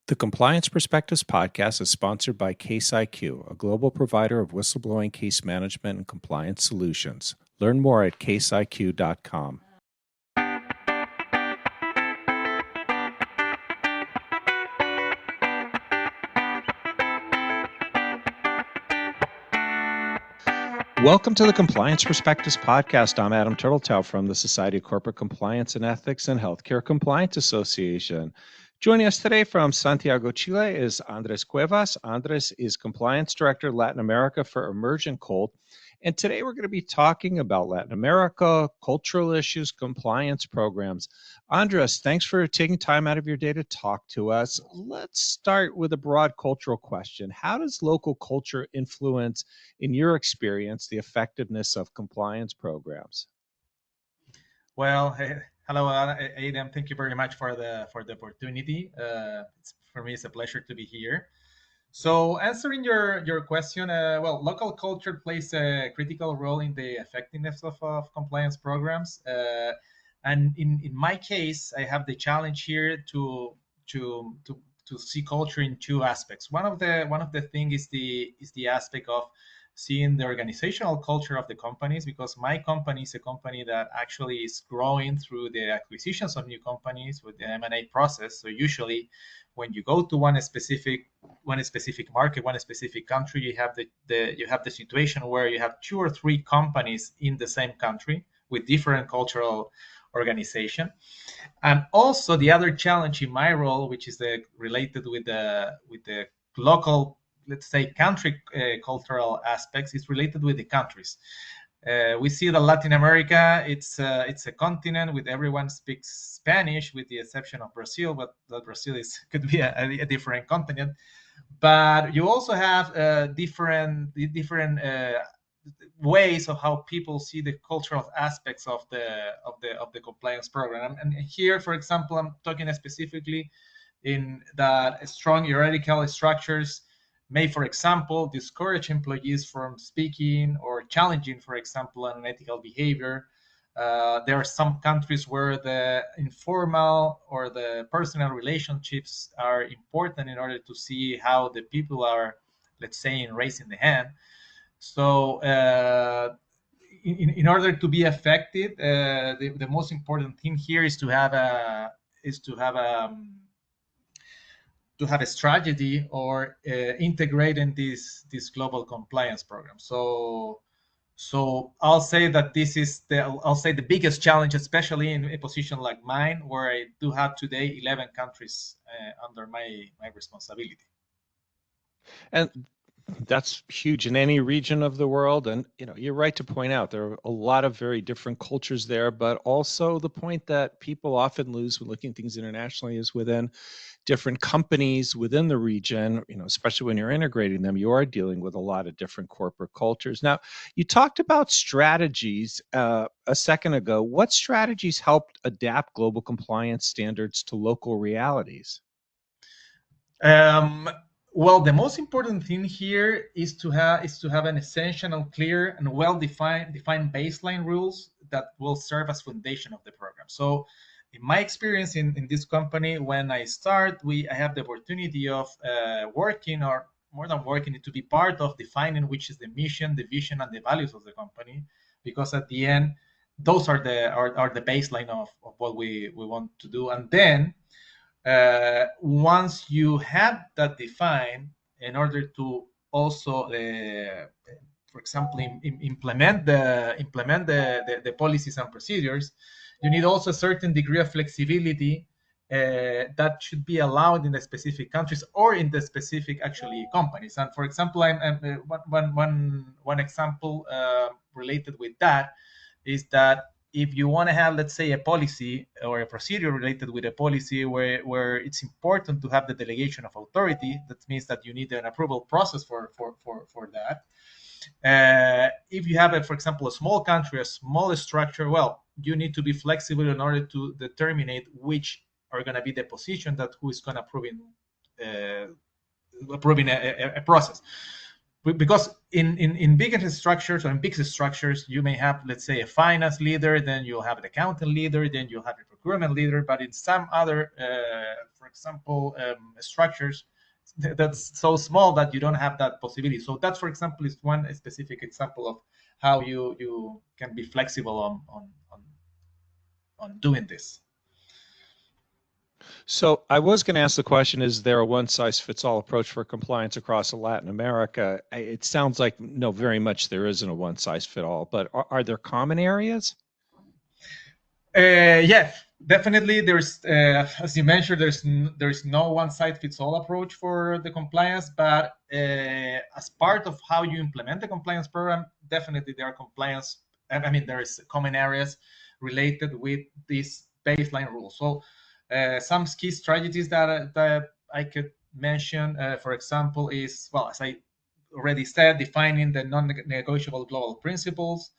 The Compliance Perspectives podcast is sponsored by Case IQ, a global provider of whistleblowing case management and compliance solutions. Learn more at caseiq.com. Welcome to the Compliance Perspectives podcast. I'm Adam Turtletail from the Society of Corporate Compliance and Ethics and Healthcare Compliance Association. Joining us today from Santiago, Chile is Andres Cuevas. Andres is Compliance Director, Latin America for Emergent Cold. And today we're going to be talking about Latin America, cultural issues, compliance programs. Andres, thanks for taking time out of your day to talk to us. Let's start with a broad cultural question. How does local culture influence, in your experience, the effectiveness of compliance programs? Well, hello, Adam. Thank you very much for the opportunity. For me, it's a pleasure to be here. So, answering your question, local culture plays a critical role in the effectiveness of compliance programs. And in my case, I have the challenge here to see culture in two aspects. One of the thing is the aspect of seeing the organizational culture of the companies, because my company is a company that actually is growing through the acquisitions of new companies with the M&A process. So usually when you go to one specific market, one specific country, you have the situation where you have two or three companies in the same country with different cultural organization. And also the other challenge in my role, which is related with the local, let's say, country cultural aspects, is related with the countries. We see that Latin America, it's a continent with everyone speaks Spanish, with the exception of Brazil, but Brazil could be a different continent. But you also have different ways of how people see the cultural aspects of the compliance program. And here, for example, I'm talking specifically in that strong hierarchical structures may, for example, discourage employees from speaking or challenging, for example, unethical behavior. There are some countries where the informal or the personal relationships are important in order to see how the people are, let's say, in raising the hand. So in order to be effective, the most important thing here is to have a strategy or integrate in this global compliance program. So I'll say that this is the biggest challenge, especially in a position like mine, where I do have today 11 countries under my responsibility. And that's huge in any region of the world. And, you're right to point out there are a lot of very different cultures there, but also the point that people often lose when looking at things internationally is within different companies within the region, especially when you're integrating them, you are dealing with a lot of different corporate cultures. Now, you talked about strategies a second ago. What strategies helped adapt global compliance standards to local realities? Well, the most important thing here is to have an essential and clear and well-defined baseline rules that will serve as foundation of the program. So in my experience in this company, when I start, I have the opportunity of working, or more than working, to be part of defining which is the mission, the vision, and the values of the company, because at the end, those are the baseline of what we want to do. And then once you have that defined, in order to also, for example, implement the policies and procedures, you need also a certain degree of flexibility that should be allowed in the specific countries or in the specific actually companies. And for example, one example related with that is that if you want to have, let's say, a policy or a procedure related with a policy where it's important to have the delegation of authority, that means that you need an approval process for that. If you have, for example, a small country, a small structure, well, you need to be flexible in order to determine which are going to be the position that who is going to approving a process. because in bigger structures or in big structures, you may have, let's say, a finance leader, then you'll have an accountant leader, then you'll have a procurement leader. But in some other, for example, structures, that's so small that you don't have that possibility. So that, for example, is one specific example of how you can be flexible on doing this. So I was going to ask the question, is there a one-size-fits-all approach for compliance across Latin America? It sounds like no, very much there isn't a one-size-fit-all, but are there common areas? Yeah, definitely. There's, as you mentioned, there's no one size fits all approach for the compliance, but as part of how you implement the compliance program, definitely there are compliance. I mean, there is common areas related with these baseline rules. So, some key strategies that I could mention, for example, is, well, as I already said, defining the non-negotiable global principles.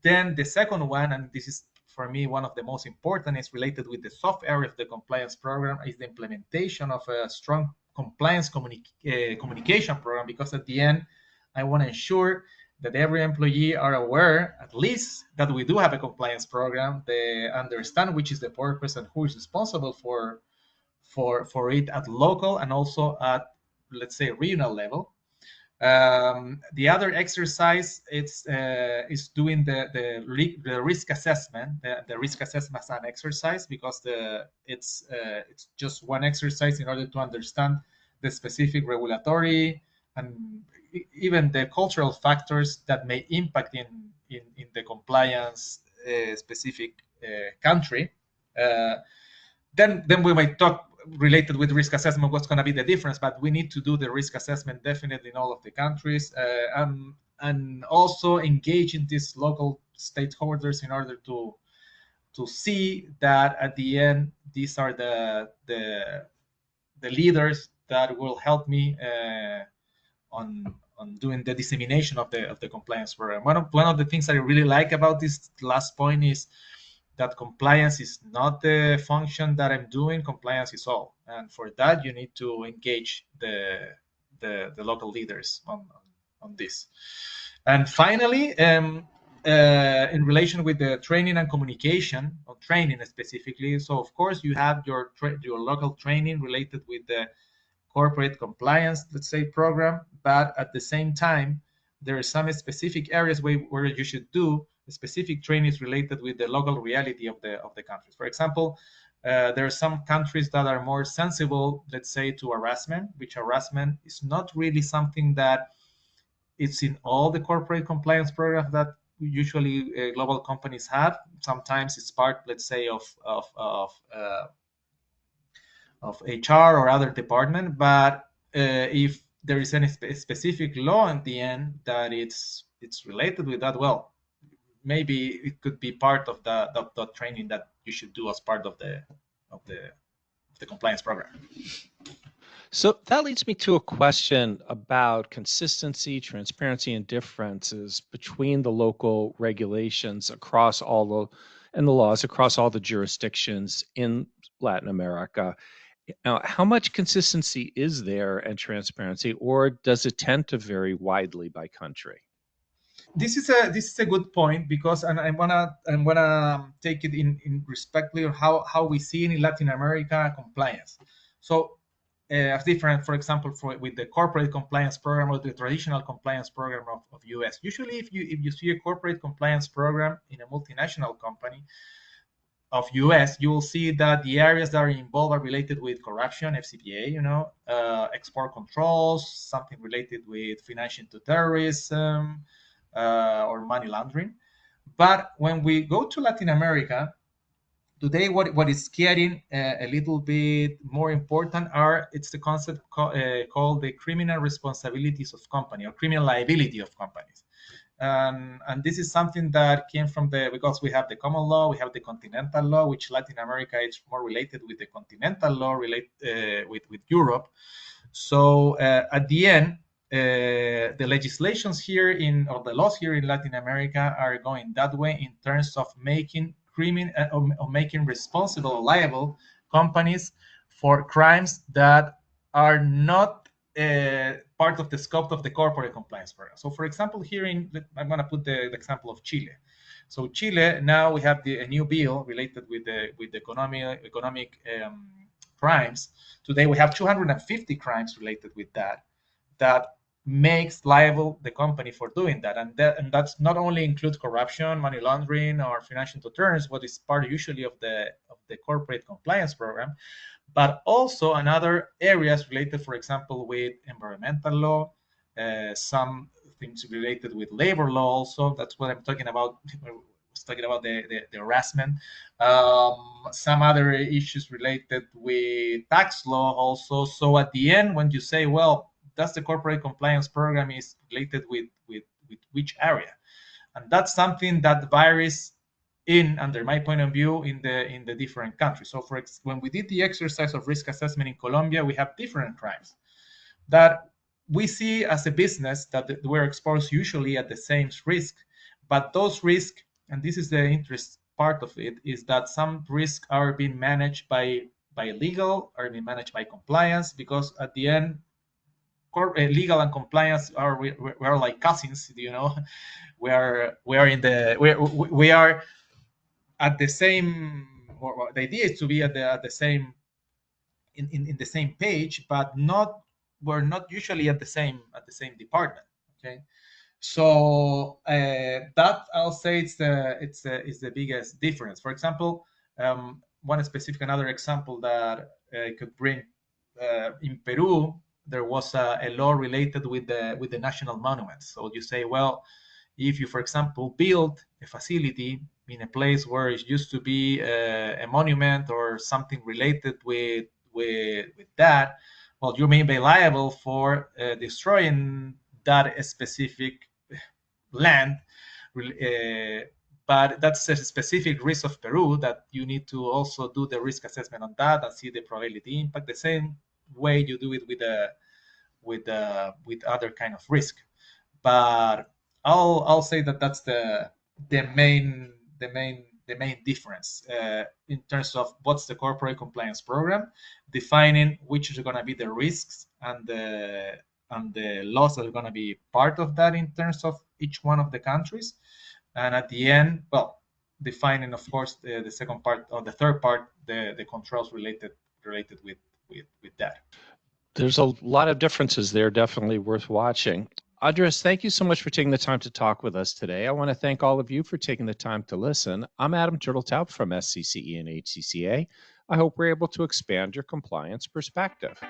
Then the second one, and this is for me one of the most important, is related with the soft area of the compliance program, is the implementation of a strong compliance communication program. Because at the end, I want to ensure that every employee are aware, at least, that we do have a compliance program. They understand which is the purpose and who is responsible for it at local and also at, let's say, regional level. The other exercise is doing the risk assessment. The risk assessment as an exercise, because it's just one exercise in order to understand the specific regulatory and even the cultural factors that may impact in the compliance specific country. Uh, then we might talk related with risk assessment what's going to be the difference, but we need to do the risk assessment definitely in all of the countries, and also engage in these local stakeholders in order to see that at the end these are the leaders that will help me on doing the dissemination of the compliance program. One of the things I really like about this last point is that compliance is not the function that I'm doing. Compliance is all, and for that you need to engage the local leaders on this. And finally, in relation with the training and communication, on training specifically, so of course you have your local training related with the corporate compliance, let's say, program, but at the same time, there are some specific areas where you should do specific trainings related with the local reality of the countries. For example, there are some countries that are more sensible, let's say, to harassment, which harassment is not really something that it's in all the corporate compliance programs that usually global companies have. Sometimes it's part, let's say, of HR or other department. But if there is any specific law in the end that it's related with that, well, maybe it could be part of the training that you should do as part of the compliance program. So that leads me to a question about consistency, transparency, and differences between the local regulations across all the laws across all the jurisdictions in Latin America. Now, how much consistency is there and transparency, or does it tend to vary widely by country? This is a good point, because, and I wanna take it in respectfully of how we see in Latin America compliance. So as different, for example, with the corporate compliance program or the traditional compliance program of US. Usually, if you see a corporate compliance program in a multinational company of US, you will see that the areas that are involved are related with corruption, FCPA, export controls, something related with financing to terrorism, or money laundering. But when we go to Latin America, today what is getting a little bit more important are it's the concept called the criminal responsibilities of company, or criminal liability of companies. And this is something that came from because we have the common law, we have the continental law, which Latin America is more related with the continental law, with Europe. So at the end, the legislations here or the laws here in Latin America are going that way in terms of making or making responsible, liable companies for crimes that are not part of the scope of the corporate compliance program. So, for example, here I'm going to put the example of Chile. So, Chile now we have a new bill related with the economic crimes. Today we have 250 crimes related with that makes liable the company for doing that, and that's not only includes corruption, money laundering, or financial deterrence, what is part usually of the corporate compliance program, but also another areas related, for example, with environmental law, some things related with labor law. Also, that's what I'm talking about. I was talking about the harassment. Some other issues related with tax law also. So at the end, when you say, well, that's the corporate compliance program is related with which area, and that's something that varies in under my point of view in the different countries. So when we did the exercise of risk assessment in Colombia, we have different crimes that we see as a business that we're exposed usually at the same risk, but those risks, and this is the interest part of it, is that some risks are being managed by legal, are being managed by compliance, because at the end legal and compliance are we're like cousins, you know. We are in the we are at the same, or the idea is to be at the same in the same page, but not we're not usually at the same department. Okay, so that I'll say it's the biggest difference. For example, one specific another example that I could bring, in Peru there was a law related with the national monuments. So you say, well, if you, for example, build a facility in a place where it used to be a monument or something related with that, well, you may be liable for destroying that specific land. But that's a specific risk of Peru that you need to also do the risk assessment on that and see the probability impact the same way you do it with other kind of risk. But I'll say that that's the main difference in terms of what's the corporate compliance program, defining which are going to be the risks and the laws that are going to be part of that in terms of each one of the countries, and at the end, well, defining, of course, the second part or the third part, the controls related with that. There's a lot of differences there, definitely worth watching. Andres, thank you so much for taking the time to talk with us today. I want to thank all of you for taking the time to listen. I'm Adam Turteltaub from SCCE and HCCA. I hope we're able to expand your compliance perspective.